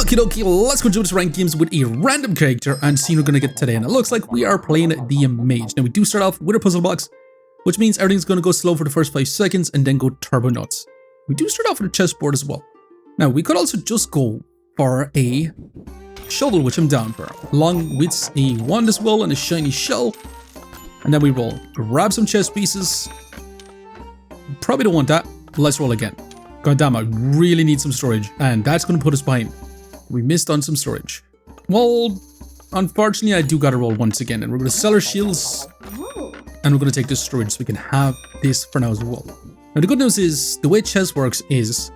Okie dokie, let's go to this ranked games with a random character and see who we're going to get today. And it looks like we are playing the Mage. Now we do start off with a puzzle box, which means everything's going to go slow for the first 5 seconds and then go turbo nuts. We do start off with a chessboard as well. Now we could also just go for a shovel, which I'm down for, along with a wand as well and a shiny shell. And then we roll. Grab some chess pieces. Probably don't want that, but let's roll again. God damn, I really need some storage, and that's going to put us behind. We missed on some storage. Well, unfortunately, I do gotta roll once again, and we're going to sell our shields, and we're going to take this storage so we can have this for now as well. Now, the good news is, the way chess works is,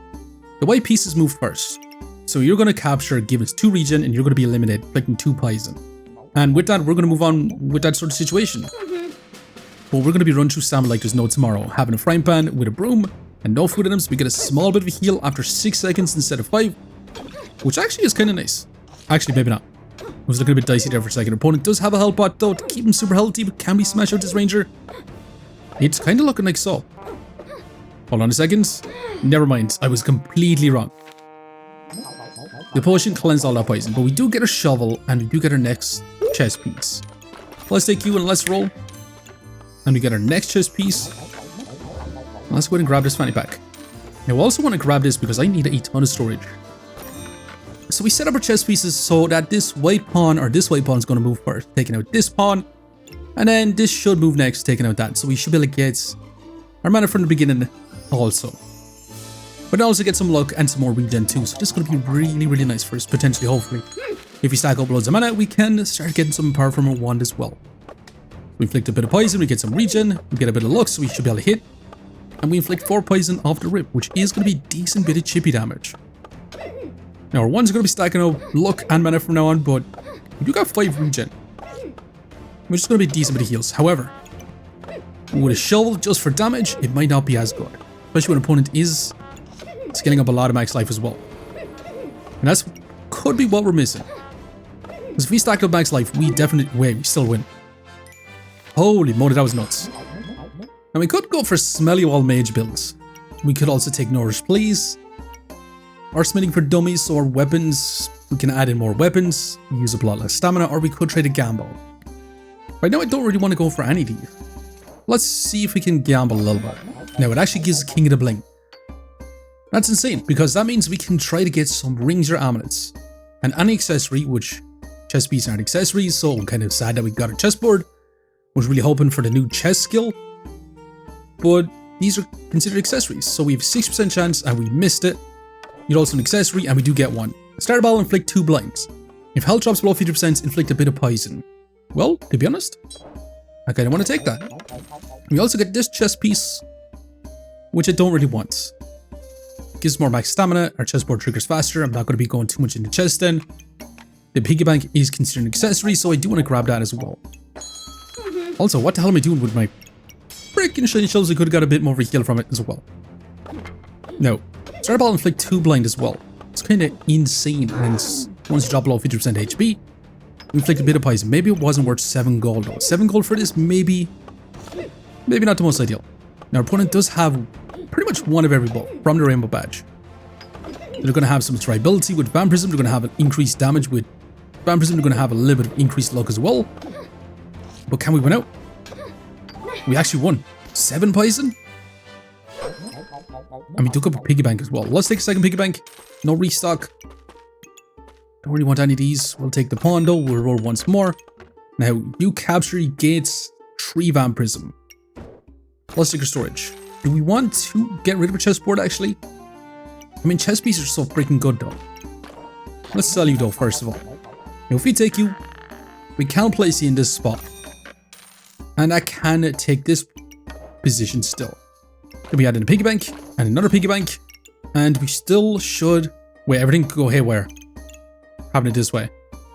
the white pieces move first. So you're going to capture, give us 2 regen, and you're going to be eliminated, inflicting 2 poison. And with that, we're going to move on with that sort of situation. But we're going to be run through stamina like there's no tomorrow, having a frying pan with a broom, and no food items. We get a small bit of a heal after 6 seconds instead of 5. Which actually is kind of nice. Actually, maybe not. It was looking a bit dicey there for a second. Opponent does have a health bot though to keep him super healthy, but can we smash out this ranger? It's kind of looking like so. Hold on a second. Never mind, I was completely wrong. The potion cleansed all that poison, but we do get a shovel and we do get our next chess piece. Let's take you and let's roll. And we get our next chess piece. Let's go ahead and grab this fanny pack. Now I also want to grab this because I need a ton of storage. So we set up our chess pieces so that this white pawn or this white pawn is going to move first, taking out this pawn, and then this should move next, taking out that. So we should be able to get our mana from the beginning also. But also get some luck and some more regen too. So this is going to be really, really nice for us, potentially, hopefully. If we stack up loads of mana, we can start getting some power from our wand as well. We inflict a bit of poison, we get some regen, we get a bit of luck, so we should be able to hit. And we inflict 4 poison off the rip, which is going to be a decent bit of chippy damage. Now our one's going to be stacking up luck and mana from now on, but we do got 5 regen, which is going to be a decent bit of heals. However, with a shovel just for damage, it might not be as good, especially when an opponent is scaling up a lot of max life as well. And that's could be what we're missing. Because if we stack up max life, we we still win. Holy moly, that was nuts. And we could go for smelly wall mage builds. We could also take Nourish Please. Or smithing for dummies, so our weapons, we can add in more weapons, use up a lot less stamina, or we could trade a gamble. Right now I don't really want to go for any of these. Let's see if we can gamble a little bit. Now it actually gives King of the Bling. That's insane, because that means we can try to get some rings or amulets. And any accessory, which chess pieces aren't accessories, so I'm kind of sad that we got a chessboard. Was really hoping for the new chess skill. But these are considered accessories, so we have 6% chance and we missed it. You're also an accessory and we do get 1. Starter ball, inflict 2 blinds. If health drops below 50%, inflict a bit of poison. Well, to be honest, I kind of want to take that. We also get this chess piece, which I don't really want. Gives more max stamina, our chessboard triggers faster. I'm not going to be going too much into chess then. The piggy bank is considered an accessory, so I do want to grab that as well. Also, what the hell am I doing with my freaking shiny shells? I could have got a bit more of a heal from it as well. No. Starter ball inflict 2 blind as well. It's kind of insane, and once you drop below 50% HP, inflict a bit of poison. Maybe it wasn't worth 7 gold though. 7 gold for this, maybe not the most ideal. Now our opponent does have pretty much one of every buff from the rainbow badge. They're going to have some durability with vampirism. They're going to have an increased damage with vampirism. They're going to have a little bit of increased luck as well. But can we win out? We actually won. 7 poison? And we took up a piggy bank as well. Let's take a second piggy bank. No restock. Don't really want any of these. We'll take the pawn though. We'll roll once more. Now, you capture gates 3 vampirism. Let's take our storage. Do we want to get rid of a chessboard actually? I mean, chess pieces are so freaking good though. Let's sell you though, first of all. Now, if we take you, we can place you in this spot. And I can take this position still. Then we add in a piggy bank and another piggy bank, and we still should. Wait, everything could go haywire. Having it this way.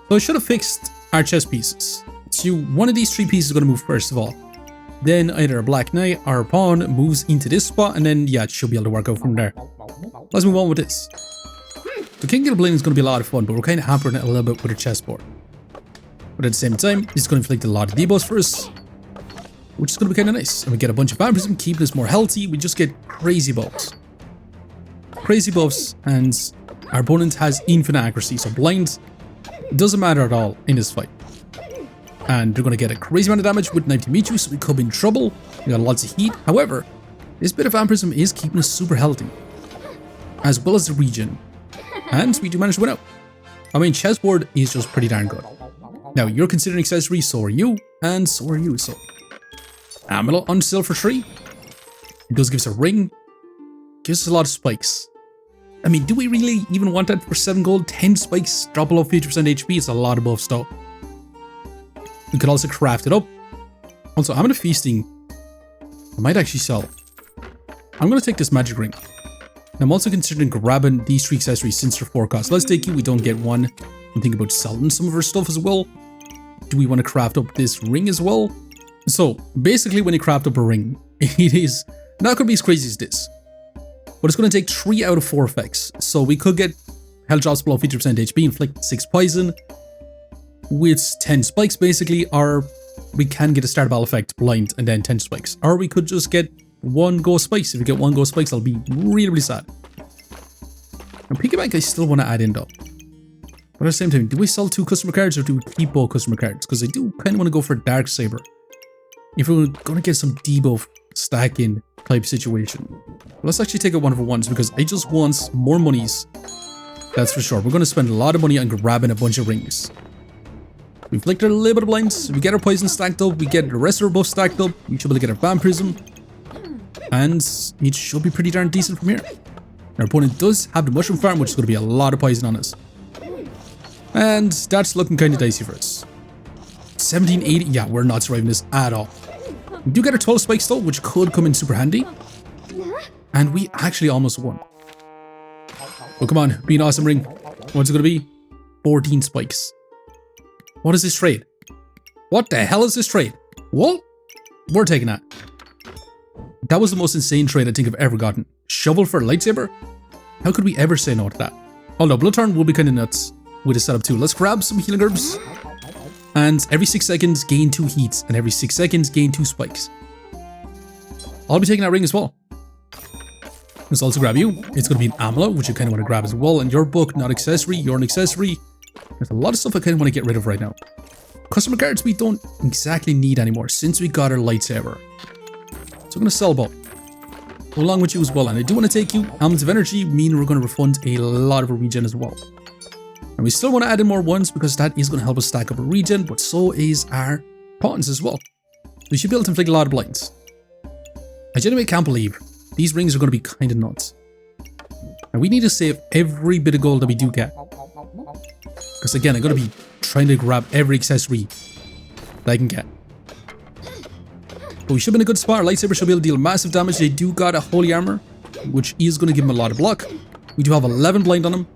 So I should have fixed our chess pieces. So one of these 3 pieces is going to move first of all. Then either a black knight or a pawn moves into this spot, and then yeah, it should be able to work out from there. Let's move on with this. The King of the Bling is going to be a lot of fun, but we're kind of hampering it a little bit with a chessboard. But at the same time, it's going to inflict a lot of debuffs for us, which is going to be kind of nice. And we get a bunch of vampirism, keeping us more healthy. We just get crazy buffs. Crazy buffs, and Our opponent has infinite accuracy, so blind doesn't matter at all in this fight. And they're going to get a crazy amount of damage with Knife to meet you, so we could be in trouble. We got lots of heat. However, this bit of vampirism is keeping us super healthy, as well as the regen. And we do manage to win out. I mean, chessboard is just pretty darn good. Now, you're considering accessory, so are you, and so are you, so. Amulet on sale for 3. It does give us a ring. Gives us a lot of spikes. I mean, do we really even want that for 7 gold? 10 spikes, drop below 50% HP, it's a lot of buff stuff. We could also craft it up. Also, I'm gonna feasting. I might actually sell. I'm gonna take this magic ring. I'm also considering grabbing these 3 accessories since they're 4 cost. Let's take it, we don't get one. I'm thinking about selling some of our stuff as well. Do we want to craft up this ring as well? So, basically when you craft up a ring, it is not going to be as crazy as this. But it's going to take 3 out of 4 effects. So we could get health drops below 50% HP, inflict 6 poison, with 10 spikes basically, or we can get a start battle effect, blind, and then 10 spikes. Or we could just get 1 go spikes. If we get 1 go spikes, I'll be really, really sad. And piggyback I still want to add in though. But at the same time, do we sell 2 customer cards or do we keep both customer cards? Because I do kind of want to go for dark saber. If we're going to get some debuff stacking type situation. Let's actually take out one of the ones because I just want more monies. That's for sure. We're going to spend a lot of money on grabbing a bunch of rings. We inflict a little bit of blinds. We get our poison stacked up. We get the rest of our buff stacked up. We should be able to get our vampirism. And it should be pretty darn decent from here. Our opponent does have the mushroom farm, which is going to be a lot of poison on us. And that's looking kind of dicey for us. 1780. Yeah, we're not surviving this at all. We do get our 12 spikes though, which could come in super handy. And we actually almost won. Oh, come on. Be an awesome ring. What's it going to be? 14 spikes. What is this trade? What the hell is this trade? Well, we're taking that. That was the most insane trade I think I've ever gotten. Shovel for a lightsaber? How could we ever say no to that? Although Bloodthorn will be kind of nuts with a setup too. Let's grab some healing herbs. And every 6 seconds gain 2 heats. And every 6 seconds gain 2 spikes. I'll be taking that ring as well. Let's also grab you. It's going to be an amulet, which you kind of want to grab as well. And your book, not accessory. You're an accessory. There's a lot of stuff I kind of want to get rid of right now. Customer cards we don't exactly need anymore since we got our lightsaber. So I'm going to sell both. Go along with you as well. And I do want to take you. Elements of energy mean we're going to refund a lot of our regen as well. And we still want to add in more ones because that is going to help us stack up a regen, but so is our potence as well. We should be able to inflict a lot of blinds. I genuinely can't believe these rings are going to be kind of nuts. And we need to save every bit of gold that we do get. Because again, I'm going to be trying to grab every accessory that I can get. But we should be in a good spot. Our lightsaber should be able to deal massive damage. They do got a holy armor, which is going to give them a lot of block. We do have 11 blind on them.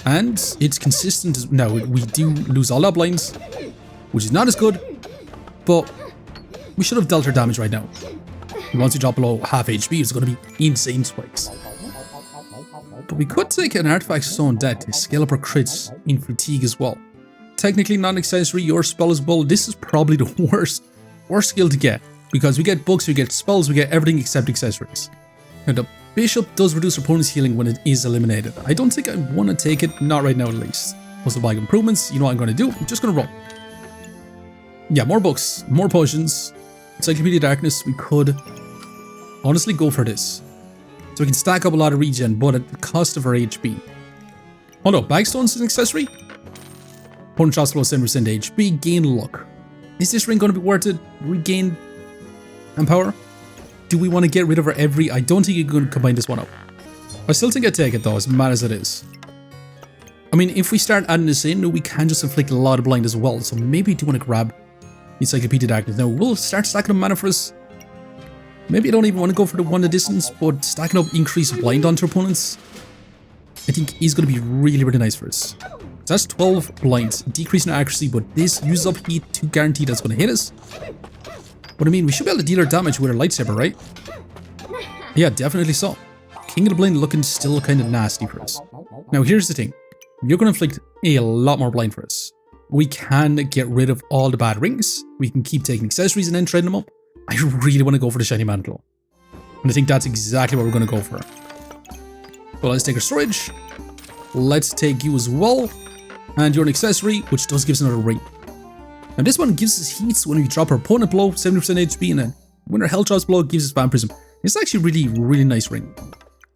And it's consistent. Now, we do lose all our blinds, which is not as good. But we should have dealt her damage right now. And once you drop below half HP, it's going to be insane spikes. But we could take an artifact stone dead to scale up our crits in fatigue as well. Technically not an accessory, your spell is bull. This is probably the worst skill to get. Because we get books, we get spells, we get everything except accessories. Now the bishop does reduce opponent's healing when it is eliminated. I don't think I want to take it, not right now at least. Plus the bag improvements, you know what I'm going to do? I'm just going to roll. Yeah, more books, more potions. Encyclopedia Darkness, we could honestly go for this. So we can stack up a lot of regen, but at the cost of our HP. Oh no, Bagstones is an accessory? Opponent drops below 7% HP, gain luck. Is this ring going to be worth it? Regain and power? Do we want to get rid of our every? I don't think you're going to combine this one up. I still think I'd take it though, as mad as it is. I mean, if we start adding this in, we can just inflict a lot of blind as well. So maybe I do want to grab Encyclopedia Darkness. Now we'll start stacking up mana for us. Maybe I don't even want to go for the one to distance, but stacking up increased blind onto opponents, I think is going to be really, really nice for us. So that's 12 blinds, decreasing accuracy, but this uses up heat to guarantee that's going to hit us. But I mean, we should be able to deal our damage with our lightsaber, right? Yeah, definitely so. King of the Blind looking still kind of nasty for us. Now here's the thing. You're going to inflict a lot more blind for us. We can get rid of all the bad rings. We can keep taking accessories and then trading them up. I really want to go for the shiny mantle. And I think that's exactly what we're going to go for. So let's take our storage. let's take you as well. And you're an accessory, which does give us another ring. Now this one gives us heats when we drop our opponent below 70% HP, and then when our health drops below, it gives us vampirism. It's actually really nice ring.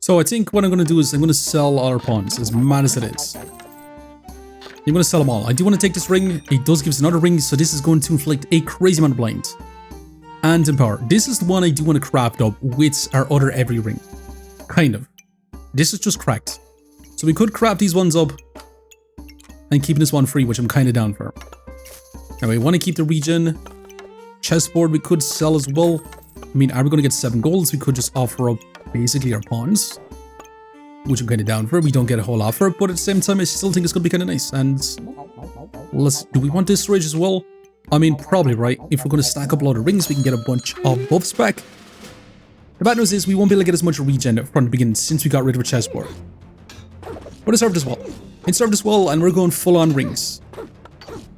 So I think what I'm going to do is I'm going to sell all our pawns, as mad as it is. I'm going to sell them all. I do want to take this ring. It does give us another ring, so this is going to inflict a crazy amount of blind. And empower. This is the one I do want to craft up with our other every ring. Kind of. This is just cracked. So we could craft these ones up and keeping this one free, which I'm kind of down for. Now we want to keep the regen. Chessboard we could sell as well. I mean, are we going to get 7 golds? We could just offer up basically our pawns, which I'm kind of down for. We don't get a whole lot for it, but at the same time, I still think it's going to be kind of nice. And do we want this storage as well? I mean, probably, right? If we're going to stack up a lot of rings, we can get a bunch of buffs back. The bad news is we won't be able to get as much regen from the beginning since we got rid of a chessboard. But it served us well. It served us well, and we're going full on rings.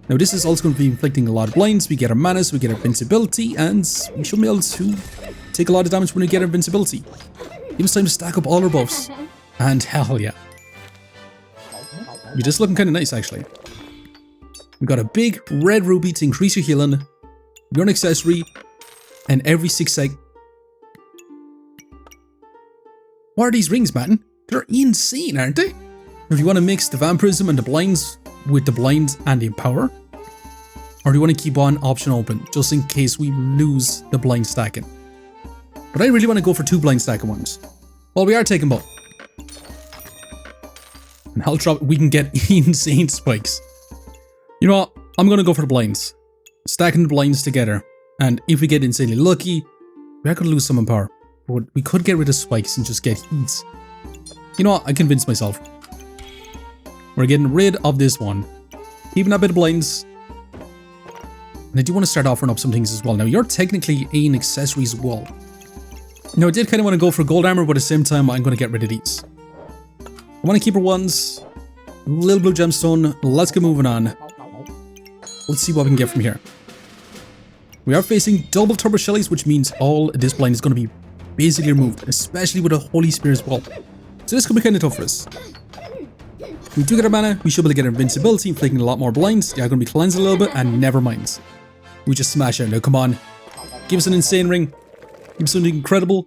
Now this is also going to be inflicting a lot of blinds. We get our manas, we get our invincibility, and we should be able to take a lot of damage when we get our invincibility. Give us time to stack up all our buffs. And hell yeah. You're just looking kind of nice, actually. We got a big red ruby to increase your healing. You're an accessory. And every 6 seconds. What are these rings, man? They're insane, aren't they? If you want to mix the vampirism and the blinds with the blind and the empower, or do you want to keep one option open just in case we lose the blind stacking? But I really want to go for 2 blind stacking ones. Well, we are taking both. And health drop, we can get insane spikes. You know what? I'm going to go for the blinds. Stacking the blinds together. And if we get insanely lucky, we are going to lose some empower. But we could get rid of spikes and just get heats. You know what? I convinced myself. We're getting rid of this one. Keeping a bit of blinds. And I do want to start offering up some things as well. Now, you're technically an accessory as well. Now, I did kind of want to go for gold armor, but at the same time, I'm going to get rid of these. I want to keep our ones. Little blue gemstone. Let's get moving on. Let's see what we can get from here. We are facing double turbo shellies, which means all this blind is going to be basically removed, especially with a holy spear as well. So this could be kind of tough for us. We do get our mana, we should be able to get our invincibility, inflicting a lot more blinds. They are going to be cleansed a little bit, and never mind. We just smash it. Now, come on. Give us an insane ring. Give us something incredible.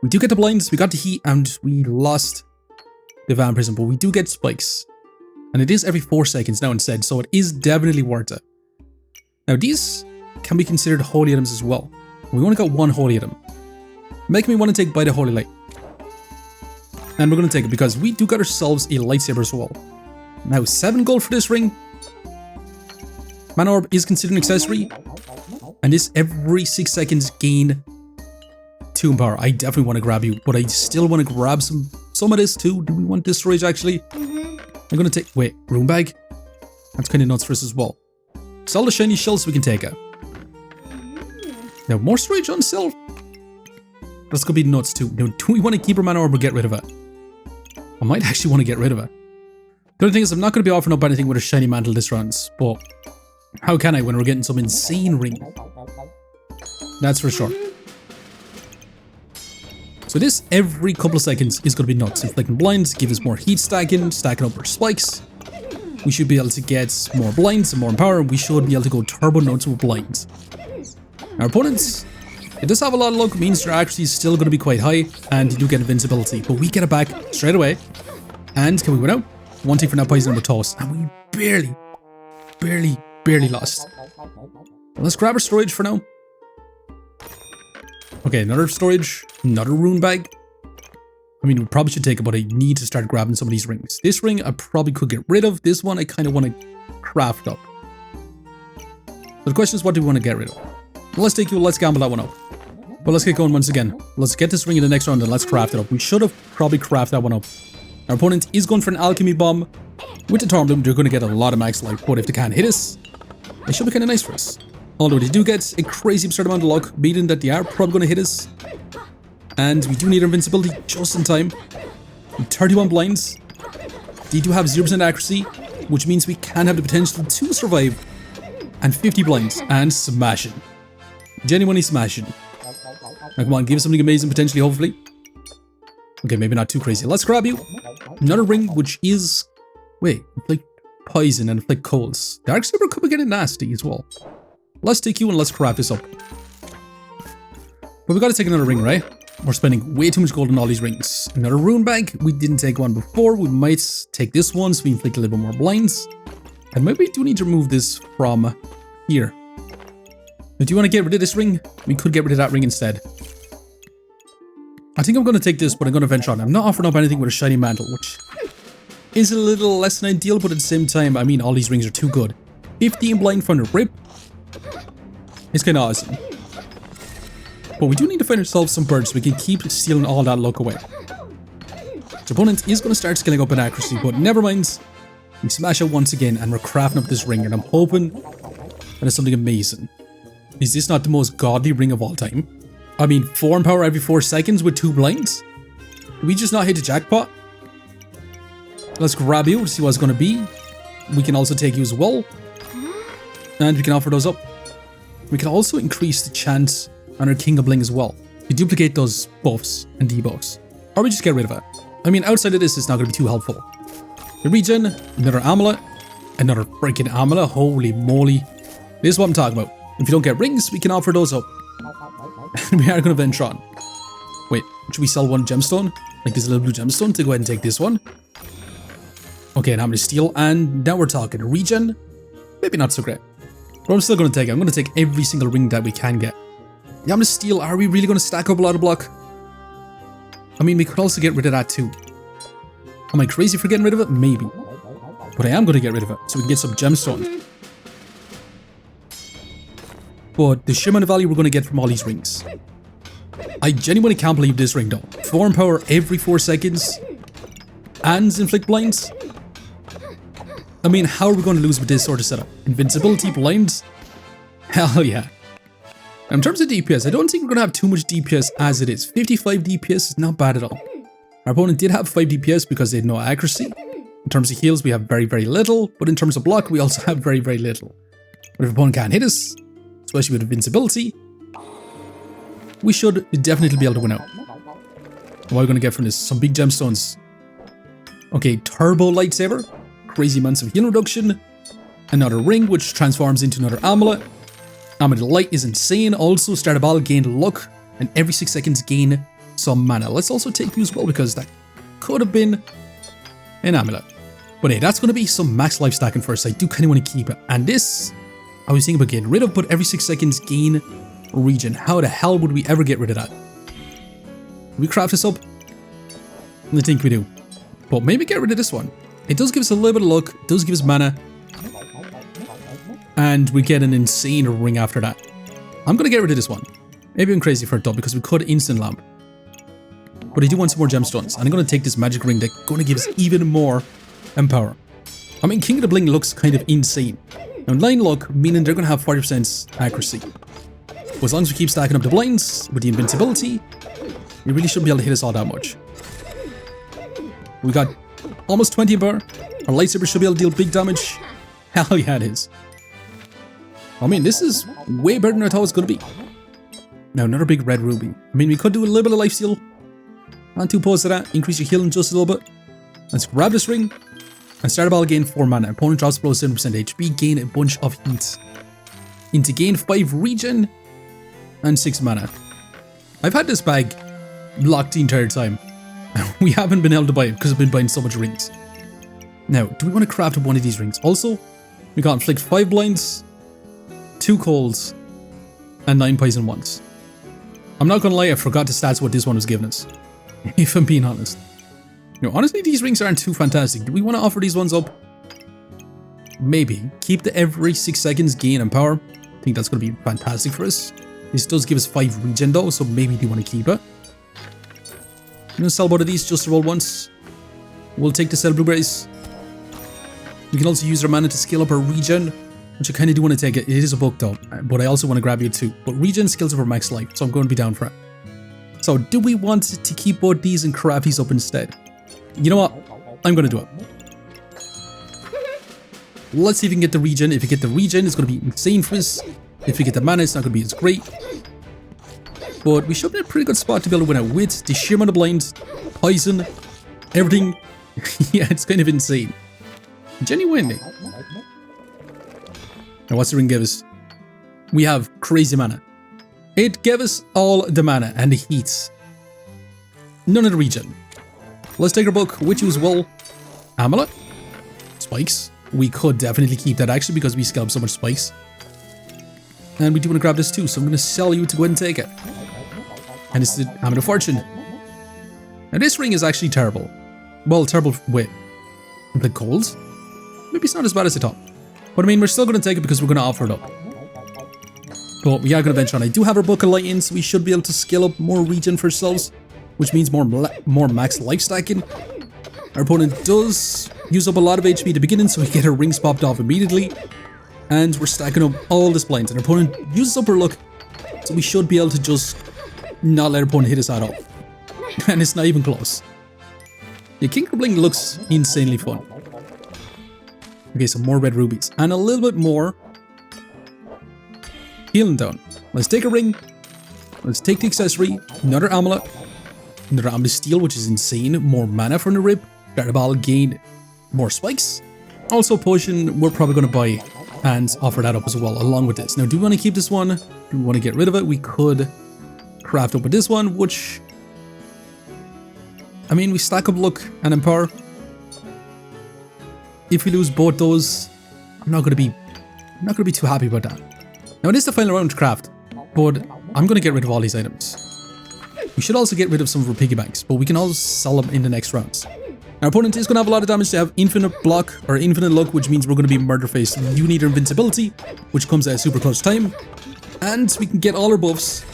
We do get the blinds, we got the heat, and we lost the vampirism, but we do get spikes. And it is every 4 seconds now instead, so it is definitely worth it. Now, these can be considered holy items as well. We only got 1 holy item. Making me want to take By the Holy Light. And we're going to take it because we do got ourselves a lightsaber as well. Now, 7 gold for this ring. Mana Orb is considered an accessory. And this every 6 seconds gain 2 empower. I definitely want to grab you, but I still want to grab some of this too. Do we want this storage actually? I'm going to take... Wait, room bag? That's kind of nuts for us as well. Sell the shiny shells so we can take it. Now, more storage on sale. That's going to be nuts too. Now, do we want to keep our mana orb or get rid of it? I might actually want to get rid of it. The other thing is I'm not going to be offering up anything with a shiny mantle this round, but how can I when we're getting some insane ring? That's for sure. So this, every couple of seconds, is going to be nuts. Inflicting blinds, give us more heat stacking up our spikes. We should be able to get more blinds and more empower. We should be able to go turbo nuts with blinds. Our opponents, it does have a lot of luck, means their accuracy is still going to be quite high, and you do get invincibility, but we get it back straight away. And can we win out? 1 tick for that poison with toast, and we barely lost. Let's grab our storage for now. Okay, another storage, another rune bag. I mean, we probably should take it, but I need to start grabbing some of these rings. This ring I probably could get rid of. This one I kind of want to craft up. So the question is, what do we want to get rid of? Well, let's take you, let's gamble that one up. But let's get going once again. Let's get this ring in the next round and let's craft it up. We should have probably crafted that one up. Our opponent is going for an alchemy bomb. With the Tormbloom, they're going to get a lot of max life, but if they can't hit us, it should be kind of nice for us. Although they do get a crazy absurd amount of luck, meaning that they are probably going to hit us. And we do need our invincibility just in time. With 31 blinds. They do have 0% accuracy, which means we can have the potential to survive. And 50 blinds and smashing. Genuinely smashing. Now come on, give us something amazing potentially, hopefully. Okay, maybe not too crazy. Let's grab you. Another ring, which is... Wait, inflict poison and inflict colds. The lightsaber could be getting nasty as well. Let's take you and let's craft this up. But we gotta take another ring, right? We're spending way too much gold on all these rings. Another rune bag. We didn't take one before. We might take this one so we inflict a little bit more blinds. And maybe we do need to remove this from here. Now, do you want to get rid of this ring? We could get rid of that ring instead. I think I'm going to take this, but I'm going to venture on. I'm not offering up anything with a shiny mantle, which is a little less than ideal, but at the same time, I mean, all these rings are too good. 15 blind from the rip. It's kind of awesome. But we do need to find ourselves some birds so we can keep stealing all that luck away. The opponent is going to start scaling up in accuracy, but never mind. We smash it once again and we're crafting up this ring, and I'm hoping that it's something amazing. Is this not the most godly ring of all time? I mean, 4 in power every 4 seconds with 2 blinds? Did we just not hit the jackpot? Let's grab you to see what it's going to be. We can also take you as well. And we can offer those up. We can also increase the chance on our King of Bling as well. We duplicate those buffs and debuffs. Or we just get rid of it. I mean, outside of this, it's not going to be too helpful. The regen, another amulet, another freaking amulet. Holy moly. This is what I'm talking about. If you don't get rings, we can offer those up. And we are going to venture on. Wait, should we sell one gemstone? Like this little blue gemstone to go ahead and take this one? Okay, and I'm going to steal. And now we're talking. Regen, maybe not so great. But I'm still going to take it. I'm going to take every single ring that we can get. Yeah, I'm going to steal. Are we really going to stack up a lot of block? I mean, we could also get rid of that too. Am I crazy for getting rid of it? Maybe. But I am going to get rid of it so we can get some gemstone. But the sheer amount of value we're going to get from all these rings. I genuinely can't believe this ring though. 4 in power every 4 seconds. And inflict blinds. I mean, how are we going to lose with this sort of setup? Invincibility, blinds? Hell yeah. Now, in terms of DPS, I don't think we're going to have too much DPS as it is. 55 DPS is not bad at all. Our opponent did have 5 DPS because they had no accuracy. In terms of heals, we have very, very little. But in terms of block, we also have very, very little. But if our opponent can't hit us, especially with invincibility, we should definitely be able to win out. What are we going to get from this? Some big gemstones. Okay, turbo lightsaber. Crazy amounts of heal reduction. Another ring, which transforms into another amulet. Amulet light is insane. Also, start a battle, gain luck, and every 6 seconds gain some mana. Let's also take you as well because that could have been an amulet. But hey, that's going to be some max life stacking first. I do kind of want to keep it. And this, I was thinking about getting rid of, but every 6 seconds gain regen. How the hell would we ever get rid of that? We craft this up? I think we do. But maybe get rid of this one. It does give us a little bit of luck. It does give us mana. And we get an insane ring after that. I'm going to get rid of this one. Maybe I'm crazy for it though, because we could instant lamp. But I do want some more gemstones. And I'm going to take this magic ring that's going to give us even more empower. I mean, King of the Bling looks kind of insane. Now, 9 luck, meaning they're going to have 40% accuracy. But as long as we keep stacking up the blinds with the invincibility, we really shouldn't be able to hit us all that much. We got almost 20 in power. Our lightsaber should be able to deal big damage. Hell yeah, it is. I mean, this is way better than I thought it was going to be. Now, another big red ruby. I mean, we could do a little bit of lifesteal. Not too opposed to that. Increase your healing just a little bit. Let's grab this ring. And start a battle, gain 4 mana. Opponent drops below 7% HP. Gain a bunch of heat. Into gain 5 regen. And 6 mana. I've had this bag locked the entire time. We haven't been able to buy it because I've been buying so much rings. Now, do we want to craft up one of these rings? Also, we got inflict 5 blinds, 2 colds, and 9 poison ones. I'm not going to lie, I forgot the stats what this one was giving us. If I'm being honest. You know, honestly, these rings aren't too fantastic. Do we want to offer these ones up? Maybe. Keep the every 6 seconds gain and power. I think that's going to be fantastic for us. This does give us 5 regen though, so maybe do want to keep it. I'm going to sell both of these just to roll once. We'll take the sell blueberries. We can also use our mana to scale up our regen, which I kind of do want to take it. It is a book though, but I also want to grab you too. But regen scales up our max life, so I'm going to be down for it. So do we want to keep both these and craft these up instead? You know what? I'm going to do it. Let's see if we can get the regen. If we get the regen, it's going to be insane for us. If we get the mana, it's not going to be as great. But we should be in a pretty good spot to be able to win out with the sheer amount of blinds poison, everything. Yeah, it's kind of insane. Genuinely. Now, what's the ring give us? We have crazy mana. It gave us all the mana and the heats. None of the regen. Let's take our book, which was wool, amulet, spikes. We could definitely keep that actually because we scalp so much spikes. And we do want to grab this too, so I'm going to sell you to go ahead and take it. And it's the Amulet of Fortune. Now this ring is actually terrible. Well, terrible with the cold. Maybe it's not as bad as I thought. But I mean, we're still going to take it because we're going to offer it up. But we are going to venture on. I do have our Book of Lighting, so we should be able to scale up more regen for ourselves, which means more max life stacking. Our opponent does use up a lot of HP at the beginning, so we get our rings popped off immediately. And we're stacking up all this blinds. And our opponent uses up our luck, so we should be able to just not let our opponent hit us at all. And it's not even close. The King of Bling looks insanely fun. Okay, some more red rubies. And a little bit more healing down. Let's take a ring. Let's take the accessory. Another amulet. Another amulet of steel, which is insane. More mana from the rib. Fireball gain more spikes. Also potion, we're probably going to buy and offer that up as well along with this. Now, do we want to keep this one? Do we want to get rid of it? We could craft up with this one, which, I mean, we stack up luck and empower. If we lose both those, I'm not going to be too happy about that. Now, it is the final round to craft, but I'm going to get rid of all these items. We should also get rid of some of our piggy banks, but we can also sell them in the next rounds. Our opponent is going to have a lot of damage. They have infinite block or infinite luck, which means we're going to be murder faced. You need invincibility, which comes at Subclass Time, and we can get all our buffs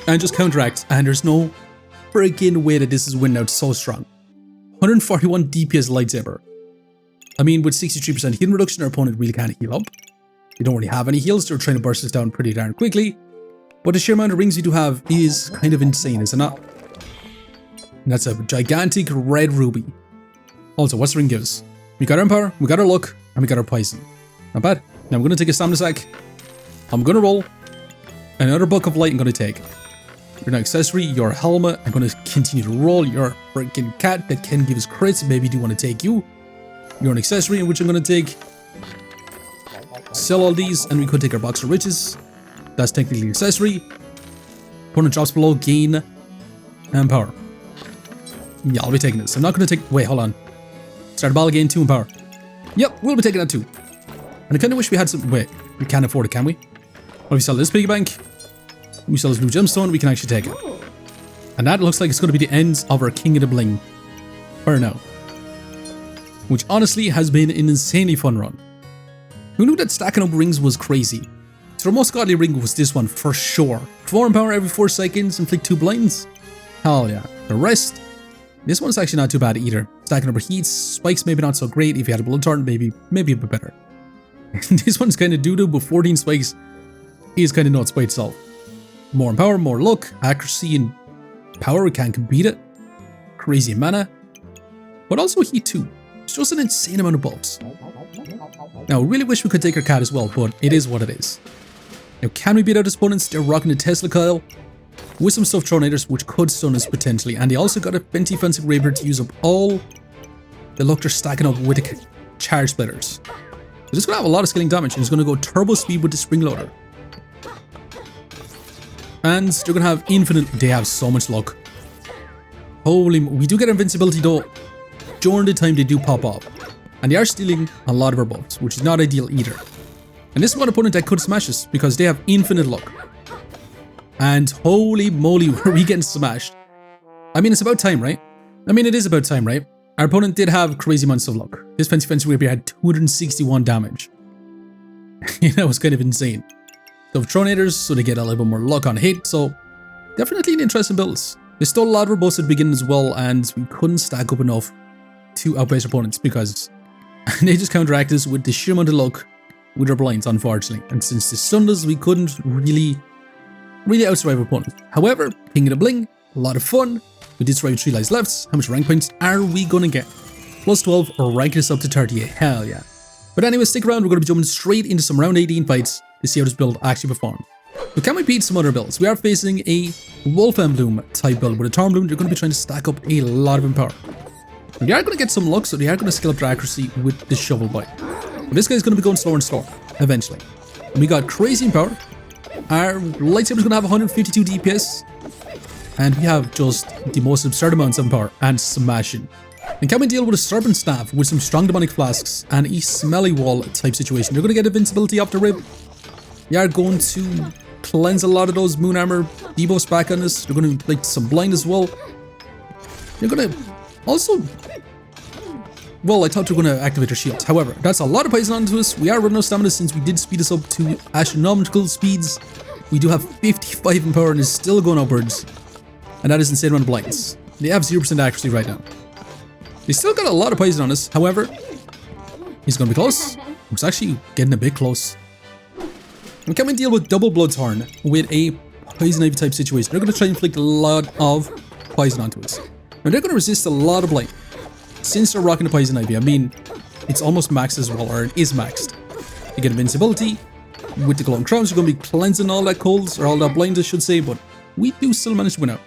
and just counteract. And there's no freaking way that this is winning out so strong. 141 DPS lightsaber. I mean, with 63% healing reduction, our opponent really can't heal up. They don't really have any heals. They're trying to burst us down pretty darn quickly. But the sheer amount of rings we do have is kind of insane, is it not? And that's a gigantic red ruby. Also, what's the ring give us? We got our empower, we got our luck, and we got our poison. Not bad. Now I'm going to take a stamina sack. I'm going to roll. Another Book of Light I'm going to take. Your accessory, your helmet. I'm going to continue to roll. Your freaking cat that can give us crits. Maybe do want to take you. You're an accessory, in which I'm going to take. Sell all these, and we could take our box of riches. That's technically accessory. Opponent drops below, gain, and power. Yeah, I'll be taking this. I'm not going to take. Wait, hold on. Start a ball again, 2 in power. Yep, we'll be taking that too. And I kind of wish we had some. Wait, we can't afford it, can we? Well, if we sell this piggy bank, we sell this blue gemstone, we can actually take it. And that looks like it's going to be the end of our King of the Bling for now. Which honestly has been an insanely fun run. Who knew that stacking up rings was crazy? So our most godly ring was this one for sure. 4 in power every 4 seconds, inflict 2 blinds. Hell yeah. The rest, this one's actually not too bad either. Stacking up our heats, spikes maybe not so great. If you had a blood torrent, maybe a bit better. This one's kind of doo-doo, but 14 spikes is kind of nuts by itself. More in power, more luck, accuracy and power, we can't compete it. Crazy mana, but also heat too. It's just an insane amount of buffs. Now, I really wish we could take our cat as well, but it is what it is. Now, can we beat out his opponents? They're rocking the Tesla coil with some stuff Tronators, which could stun us potentially. And they also got a Fenty Fencing Rapier to use up all the luck they're stacking up with the charge splitters. So this is going to have a lot of scaling damage, and it's going to go turbo speed with the spring loader. And they're going to have infinite. They have so much luck. Holy, we do get invincibility though during the time they do pop off. And they are stealing a lot of our buffs, which is not ideal either. And this is one opponent that could smash us because they have infinite luck. And holy moly, were we getting smashed. I mean, it's about time, right? I mean, it is about time, right? Our opponent did have crazy amounts of luck. This Fenty Fencing Rapier had 261 damage. That was kind of insane. So Tronators, so they get a little bit more luck on hit. So definitely an interesting builds. They stole a lot of our buffs at the beginning as well, and we couldn't stack up enough to outpace our opponents because they just counteracted us with the sheer amount of luck with our blinds, unfortunately. And since they stunned us, we couldn't really outsurvive our opponent. However, King of the Bling, a lot of fun. We did survive 3 lives left. How much rank points are we gonna get? Plus 12 or rank us up to 38. Hell yeah. But anyway, stick around. We're gonna be jumping straight into some round 18 fights to see how this build actually performs. But can we beat some other builds? We are facing a Wolf Emblem type build. With a Torn Bloom, you're going to be trying to stack up a lot of Empower. And you are going to get some luck, so they are going to scale up their accuracy with the Shovel Bite. But this guy's going to be going slower and slower, eventually. And we got crazy Empower. Our lightsaber's going to have 152 DPS. And we have just the most absurd amounts of Empower and Smashing. And can we deal with a Serpent Staff with some strong Demonic Flasks and a Smelly Wall type situation? You're going to get Invincibility off the rib. You are going to cleanse a lot of those Moon Armor debuffs back on this. You're going to inflict some Blind as well. You're going to also... Well, I thought we were going to activate our shields. However, that's a lot of poison onto us. We are running out of stamina since we did speed us up to astronomical speeds. We do have 55 in power and is still going upwards. And that is insane amount of blinds. They have 0% accuracy right now. They still got a lot of poison on us. However, he's going to be close. He's actually getting a bit close. And can we deal with double Bloodthorn with a Poison Ivy type situation? They're going to try and inflict a lot of poison onto us. Now they're going to resist a lot of blind. Since they're rocking the Poison Ivy, I mean, it's almost maxed as well, or it is maxed. You get Invincibility. With the Glowing Crowns, you're going to be cleansing all that colds, or all that blind, I should say, but we do still manage to win out.